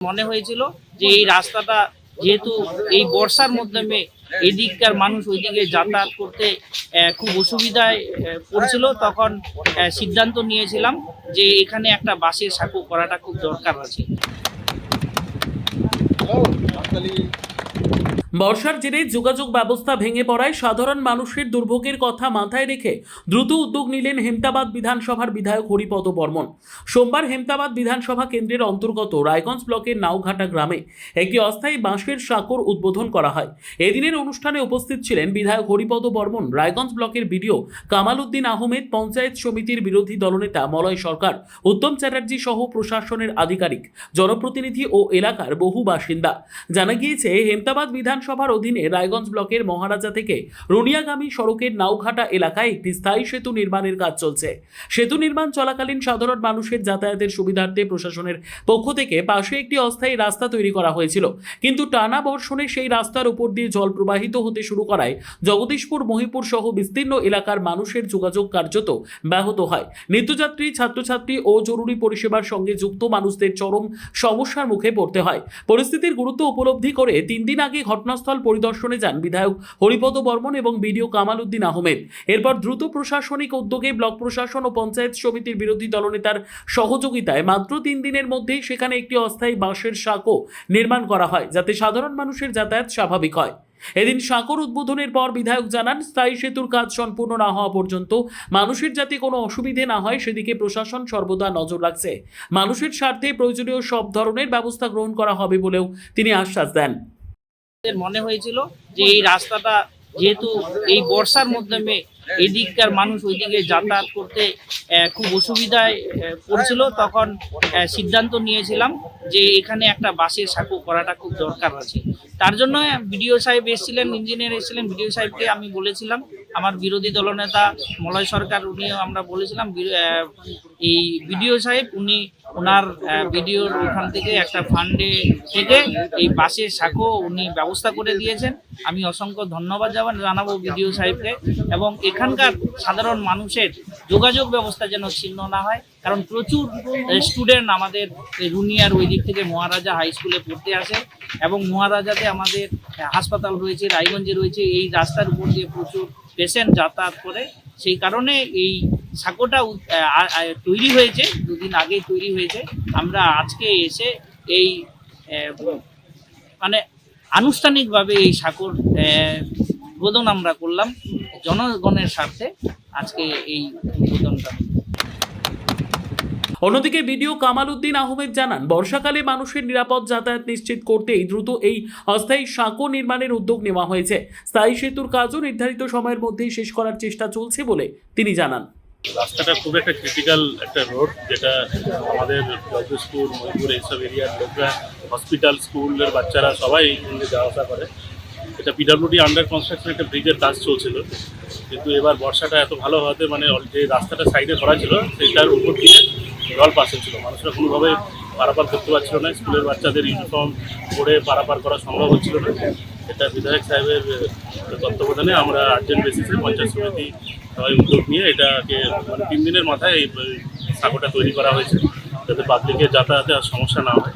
মনে হয়েছিল যে এই রাস্তাটা যেহেতু এই বর্ষার মাধ্যমে এদিককার মানুষ ওইদিকে যাতায়াত করতে খুব অসুবিধায় পড়ছিল, তখন সিদ্ধান্ত নিয়েছিলাম যে এখানে একটা বাসের সাঁকো করাটা খুব দরকার আছে। বর্ষার জেরে যোগাযোগ ব্যবস্থা ভেঙে পড়ায় সাধারণ মানুষের দুর্ভোগের কথা মাথায় রেখে দ্রুত উদ্যোগ নিলেন হেমতাবাদ বিধানসভার বিধায়ক হরিপদ বর্মন। সোমবার হেমতাবাদ বিধানসভা কেন্দ্রের অন্তর্গত রায়গঞ্জ ব্লকের নাওঘাটা গ্রামে একটি অস্থায়ী বাঁশের সাঁকোর উদ্বোধন করা হয়। এদিনের অনুষ্ঠানে উপস্থিত ছিলেন বিধায়ক হরিপদ বর্মন, রায়গঞ্জ ব্লকের বিডিও কামাল উদ্দিন আহমেদ, পঞ্চায়েত সমিতির বিরোধী দলনেতা মলয় সরকার, উত্তম চ্যাটার্জি সহ প্রশাসনের আধিকারিক, জনপ্রতিনিধি ও এলাকার বহু বাসিন্দা। জানা গিয়েছে, হেমতাবাদ বিধানসভার অধীনে রায়গঞ্জ ব্লকের মহারাজা থেকে রুনিয়াগামী সড়কের নাওঘাটা এলাকায় একটি স্থায়ী সেতু নির্মাণের কাজ চলছে। সেতু নির্মাণ চলাকালীন সাধারণ মানুষের যাতায়াতের সুবিধার্থে প্রশাসনের পক্ষ থেকে পাশে একটি অস্থায়ী রাস্তা তৈরি করা হয়েছিল, কিন্তু টানা বর্ষণে সেই রাস্তার উপর দিয়ে জল প্রবাহিত হতে শুরু করায় জগদীশপুর, মহিপুর সহ বিস্তীর্ণ এলাকার মানুষের যোগাযোগ কার্যত ব্যাহত হয়। নিত্যযাত্রী, ছাত্রছাত্রী ও জরুরি পরিষেবার সঙ্গে যুক্ত মানুষদের চরম সমস্যার মুখে পড়তে হয়। পরিস্থিতির গুরুত্ব উপলব্ধি করে 3 দিন আগে ঘটনাস্থল পরিদর্শনে যান বিধায়ক হরিপদ বর্মন এবং বিডিও কামাল উদ্দিন আহমেদ। এরপর দ্রুত প্রশাসনিক উদ্যোগে ব্লক প্রশাসন ও পঞ্চায়েত সমিতির বিরোধী দলনেতার সহযোগিতায় মাত্র 3 দিনের মধ্যেই সেখানে একটি অস্থায়ী বাঁশের সাঁকো নির্মাণ করা হয়, যাতে সাধারণ মানুষের যাতায়াত স্বাভাবিক হয়। এদিন সাঁকোর উদ্বোধনের পর বিধায়ক জানান, স্থায়ী সেতুর কাজ সম্পূর্ণ না হওয়া পর্যন্ত মানুষের যাতে কোনো অসুবিধে না হয় সেদিকে প্রশাসন সর্বদা নজর রাখছে। মানুষের স্বার্থে প্রয়োজনীয় সব ধরনের ব্যবস্থা গ্রহণ করা হবে বলেও তিনি আশ্বাস দেন। মনে হয়েছিল যে এই রাস্তাটা যেহেতু এই বর্ষার মাধ্যমে এদিককার মানুষ ওইদিকে যাতায়াত করতে খুব অসুবিধায় পড়ছিল, তখন সিদ্ধান্ত নিয়েছিলাম যে এখানে একটা বাসের সাঁকো করাটা খুব দরকার আছে। তার জন্য বিডিও সাহেব এসেছিলেন, ইঞ্জিনিয়ার এসেছিলেন। বিডিও সাহেবকে আমি বলেছিলাম, আমার বিরোধী দলনেতা মলয় সরকার উনিও আমরা বলেছিলাম, এই বিডিও সাহেব উনি ওনার বিডিওর ওখান থেকে একটা ফান্ডে থেকে এই বাসের সাঁকো উনি ব্যবস্থা করে দিয়েছেন। আমি অসংখ্য ধন্যবাদ জানাবো বিডিও সাহেবকে। এবং এখানকার সাধারণ মানুষের যোগাযোগ ব্যবস্থা যেন ছিন্ন না হয়, কারণ প্রচুর স্টুডেন্ট আমাদের রুনিয়ার ওই দিক থেকে মহারাজা হাই স্কুলে পড়তে আসে, এবং মহারাজাতে আমাদের হাসপাতাল রয়েছে, রায়গঞ্জে রয়েছে। এই রাস্তার উপর দিয়ে প্রচুর পেশেন্ট যাতায়াত করে, সেই কারণে এই সাঁকোটা তৈরি হয়েছে, 2 দিন আগেই তৈরি হয়েছে। আমরা আজকে এসে এই মানে আনুষ্ঠানিকভাবে এই সাঁকোর উদ্বোধন আমরা করলাম জনগণের স্বার্থে। আজকে এই উদ্বোধনটা। অন্যদিকে বিডিও কামাল উদ্দিন আহমেদ জানান, বর্ষাকালে মানুষের নিরাপদ যাতায়াত নিশ্চিত করতেই দ্রুত এই অস্থায়ী সাঁকো নির্মাণের উদ্যোগ নেওয়া হয়েছে। স্থায়ী সেতুর কাজও নির্ধারিত সময়ের মধ্যেই শেষ করার চেষ্টা চলছে বলে তিনি জানান। রাস্তাটা খুব একটা ক্রিটিক্যাল একটা রোড, যেটা আমাদের জগদীশপুর, মহিপুর এইসব এরিয়ার লোকরা, হসপিটাল, স্কুলের বাচ্চারা সবাই যাওয়া আসা করে। এটা পিডব্লিউডি আন্ডার কনস্ট্রাকশন একটা ব্রিজের কাজ চলছিল, কিন্তু এবার বর্ষাটা এত ভালো হওয়াতে মানে যে রাস্তাটা সাইডে করা ছিল সেইটার উপর দিয়ে জল পাস হচ্ছিল, মানুষরা কোনোভাবে পারাপার করতে পারছিল না। স্কুলের বাচ্চাদের ইউনিফর্ম পরে পারাপার করা সম্ভব হচ্ছিল না। এটা বিধায়ক সাহেবের তত্ত্বাবধানে আমরা আর্জেন্ট বেসিসে পঞ্চায়েত সমিতি সবাই উদ্যোগ নিয়ে এটাকে মানে 3 দিনের মাথায় এই সাঁকোটা তৈরি করা হয়েছে, যাতে পাবলিকের যাতায়াতে আর সমস্যা না হয়।